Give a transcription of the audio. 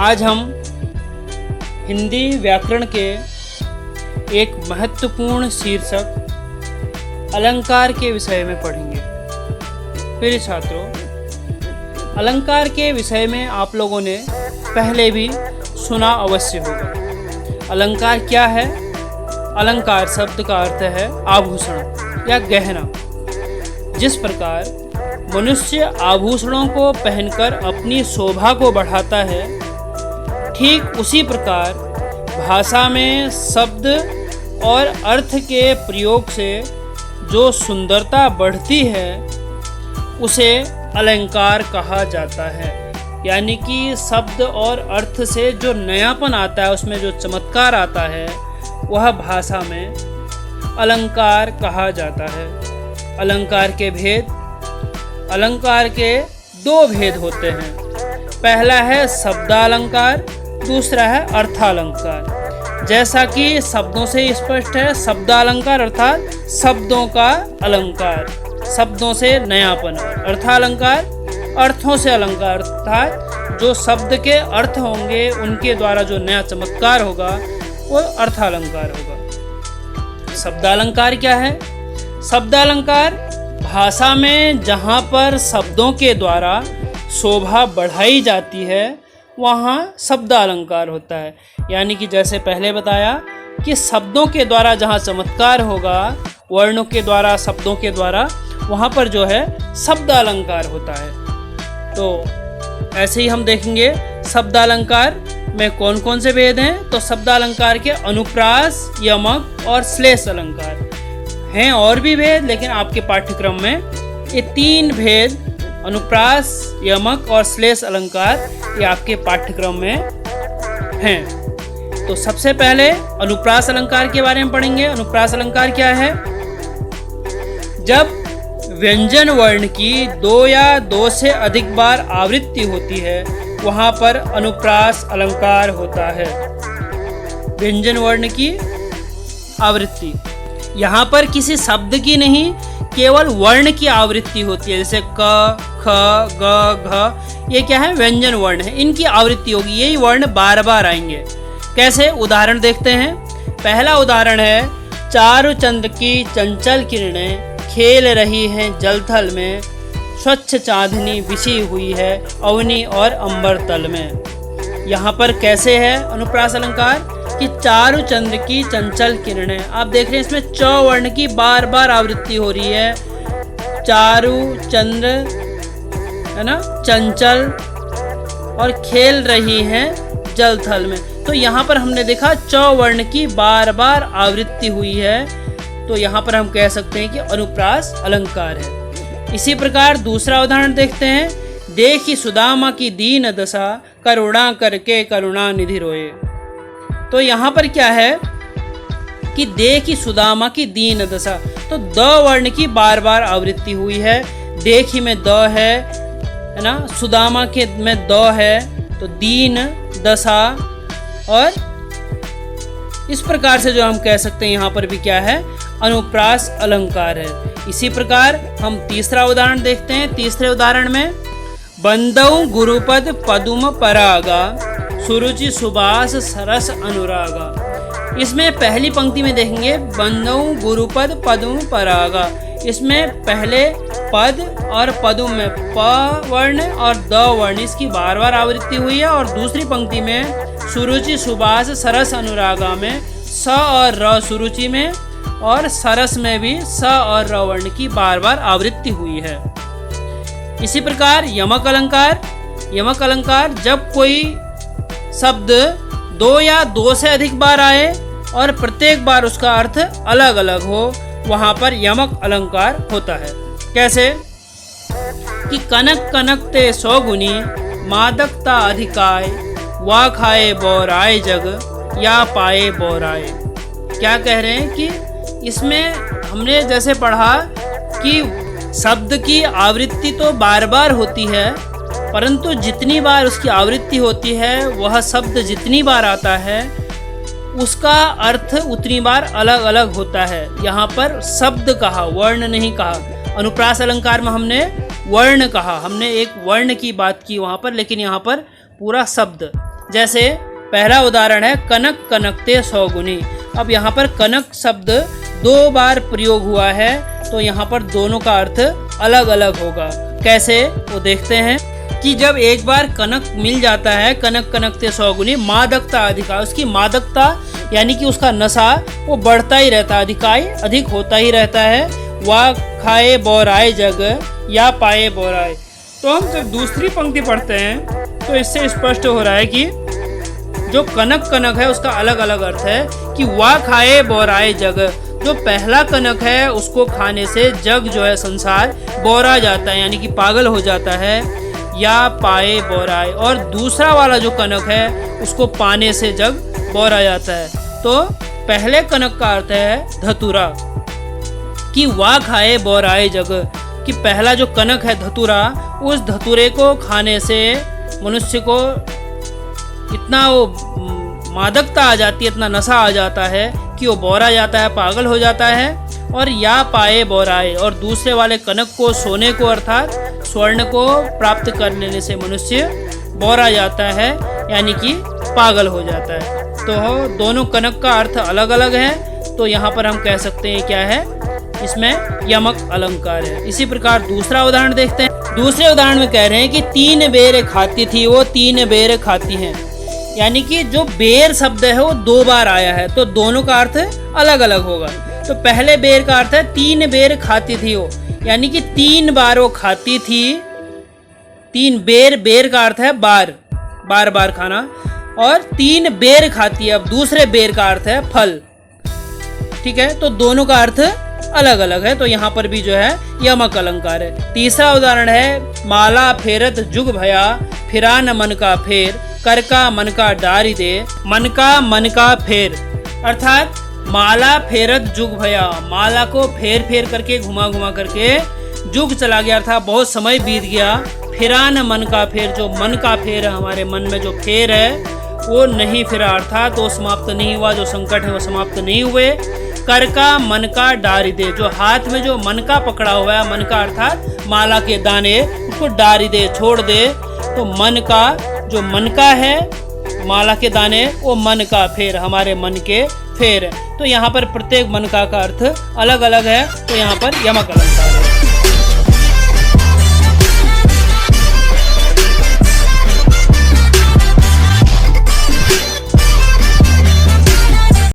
आज हम हिंदी व्याकरण के एक महत्वपूर्ण शीर्षक अलंकार के विषय में पढ़ेंगे। प्रिय छात्रों, अलंकार के विषय में आप लोगों ने पहले भी सुना अवश्य होगा। अलंकार क्या है? अलंकार शब्द का अर्थ है आभूषण या गहना। जिस प्रकार मनुष्य आभूषणों को पहनकर अपनी शोभा को बढ़ाता है, ठीक उसी प्रकार भाषा में शब्द और अर्थ के प्रयोग से जो सुंदरता बढ़ती है उसे अलंकार कहा जाता है। यानी कि शब्द और अर्थ से जो नयापन आता है, उसमें जो चमत्कार आता है, वह भाषा में अलंकार कहा जाता है। अलंकार के भेद। अलंकार के दो भेद होते हैं। पहला है शब्दालंकार, दूसरा है अर्थालंकार। जैसा कि शब्दों से स्पष्ट है, शब्दालंकार अर्थात शब्दों का अलंकार, शब्दों से नयापन। अर्थालंकार अर्थों से अलंकार अर्थात जो शब्द के अर्थ होंगे उनके द्वारा जो नया चमत्कार होगा वो अर्थालंकार होगा। शब्दालंकार क्या है? शब्दालंकार भाषा में जहाँ पर शब्दों के द्वारा शोभा बढ़ाई जाती है वहाँ शब्दालंकार होता है। यानी कि जैसे पहले बताया कि शब्दों के द्वारा जहाँ चमत्कार होगा, वर्णों के द्वारा, शब्दों के द्वारा, वहाँ पर जो है शब्दालंकार होता है। तो ऐसे ही हम देखेंगे शब्दालंकार में कौन कौन से भेद हैं। तो शब्दालंकार के अनुप्रास, यमक और श्लेष अलंकार हैं। और भी भेद, लेकिन आपके पाठ्यक्रम में ये तीन भेद, अनुप्रास, यमक और श्लेष अलंकार, ये आपके पाठ्यक्रम में हैं। तो सबसे पहले अनुप्रास अलंकार के बारे में पढ़ेंगे। अनुप्रास अलंकार क्या है? जब व्यंजन वर्ण की दो या दो से अधिक बार आवृत्ति होती है वहाँ पर अनुप्रास अलंकार होता है। व्यंजन वर्ण की आवृत्ति, यहाँ पर किसी शब्द की नहीं, केवल वर्ण की आवृत्ति होती है। जैसे क, ख, ग, घ, ये क्या है? व्यंजन वर्ण है। इनकी आवृत्ति होगी, यही वर्ण बार बार आएंगे। कैसे? उदाहरण देखते हैं। पहला उदाहरण है, चारु चंद्र की चंचल किरणें खेल रही हैं जलथल में, स्वच्छ चांदनी बिछी हुई है अवनी और अंबर तल में। यहाँ पर कैसे है अनुप्रास अलंकार कि चारु चंद्र की चंचल किरणें। आप देख रहे हैं इसमें च वर्ण की बार बार आवृत्ति हो रही है। चारु चंद्र है ना, चंचल, और खेल रही हैं जलथल में। तो यहाँ पर हमने देखा च वर्ण की बार बार आवृत्ति हुई है, तो यहाँ पर हम कह सकते हैं कि अनुप्रास अलंकार है। इसी प्रकार दूसरा उदाहरण देखते हैं। देखी सुदामा की दीन दशा, करुणा करके करुणा निधि रोए। तो यहाँ पर क्या है कि देखी सुदामा की दीन दशा, तो द वर्ण की बार बार आवृत्ति हुई है। देखी में द है ना, सुदामा के में द है, तो दीन दशा, और इस प्रकार से जो हम कह सकते हैं यहाँ पर भी क्या है? अनुप्रास अलंकार है। इसी प्रकार हम तीसरा उदाहरण देखते हैं। तीसरे उदाहरण में, बंदौ गुरुपद पदुम परागा, सुरुचि सुबास सरस अनुरागा। इसमें पहली पंक्ति में देखेंगे बंदौ गुरुपद पदुम परागा। इसमें पहले पद और पदुम में प वर्ण और द वर्ण, इसकी बार बार आवृत्ति हुई है। और दूसरी पंक्ति में सुरुचि सुबास सरस अनुरागा में स और र सुरुचि में और सरस में भी स और र वर्ण की बार बार आवृत्ति हुई है। इसी प्रकार यमक अलंकार। यमक अलंकार जब कोई शब्द दो या दो से अधिक बार आए और प्रत्येक बार उसका अर्थ अलग अलग हो, वहाँ पर यमक अलंकार होता है। कैसे कि कनक कनक ते सौगुनी, मादकता अधिकाय, वा खाए बोराए जग, या पाए बोराए। क्या कह रहे हैं कि इसमें हमने जैसे पढ़ा कि शब्द की आवृत्ति तो बार बार होती है, परंतु जितनी बार उसकी आवृत्ति होती है, वह शब्द जितनी बार आता है, उसका अर्थ उतनी बार अलग अलग होता है। यहाँ पर शब्द कहा, वर्ण नहीं कहा। अनुप्रास अलंकार में हमने वर्ण कहा, हमने एक वर्ण की बात की वहाँ पर, लेकिन यहाँ पर पूरा शब्द जैसे पहला उदाहरण है कनक कनकते 100 गुनी। अब यहाँ पर कनक शब्द 2 बार प्रयोग हुआ है, तो यहाँ पर दोनों का अर्थ अलग अलग होगा। कैसे वो देखते हैं कि जब एक बार कनक मिल जाता है, कनक कनकते 100 गुनी, मादकता अधिका, उसकी मादकता यानी कि उसका नशा वो बढ़ता ही रहता है, अधिक होता ही रहता है। वह खाए बोराए जग या पाए बोराए। तो हम जब दूसरी पंक्ति पढ़ते हैं तो इससे स्पष्ट हो रहा है कि जो कनक कनक है उसका अलग अलग अर्थ है कि वह खाए बोराए जग। जो पहला कनक है उसको खाने से जग जो है संसार बोरा जाता है, यानी कि पागल हो जाता है, या पाए बोराए। और दूसरा वाला जो कनक है उसको पाने से जग बोरा जाता है। तो पहले कनक का अर्थ है धतूरा, कि वाह खाए बोराए जग, कि पहला जो कनक है धतूरा, उस धतूरे को खाने से मनुष्य को इतना वो मादकता आ जाती है, इतना नशा आ जाता है कि वो बोरा जाता है, पागल हो जाता है। और या पाए बोराए, और दूसरे वाले कनक को, सोने को अर्थात स्वर्ण को प्राप्त कर लेने से मनुष्य बोरा जाता है, यानी कि पागल हो जाता है। तो दोनों कनक का अर्थ अलग अलग है, तो यहाँ पर हम कह सकते हैं क्या है, इसमें यमक अलंकार है। इसी प्रकार दूसरा उदाहरण देखते हैं। दूसरे उदाहरण में कह रहे हैं कि 3 बेर खाती थी वो 3 बेर खाती हैं, यानी कि जो बेर शब्द है वो 2 बार आया है, तो दोनों का अर्थ अलग अलग होगा। तो पहले बेर का अर्थ है 3 बेर खाती थी वो, यानी कि 3 बार वो खाती थी। 3 बेर, बेर का अर्थ है बार, बार बार खाना, और 3 बेर खाती है। अब दूसरे बेर का अर्थ है फल, ठीक है। तो दोनों का अर्थ अलग अलग है, तो यहाँ पर भी जो है यमक अलंकार है। तीसरा उदाहरण है माला फेरत जुग भया फिरा न मन का फेर कर का मन का डारी दे मन का फेर। अर्थात माला फेरत जुग भया, माला को फेर फेर करके, घुमा घुमा करके जुग चला गया, अर्थात बहुत समय बीत गया। फिरा न मन का फेर, जो मन का फेर है, हमारे मन में जो फेर है वो नहीं फिरा, अर्थात वो समाप्त नहीं हुआ, जो संकट है वो समाप्त नहीं हुए। कर का मन का डारी दे, जो हाथ में जो मन का पकड़ा हुआ है, मन का अर्थात माला के दाने, उसको डारी दे, छोड़ दे। तो मन का, जो मन का है माला के दाने, वो मन का फेर, हमारे मन के फेर है। तो यहाँ पर प्रत्येक मन का अर्थ अलग अलग है, तो यहाँ पर यमक अलंकार।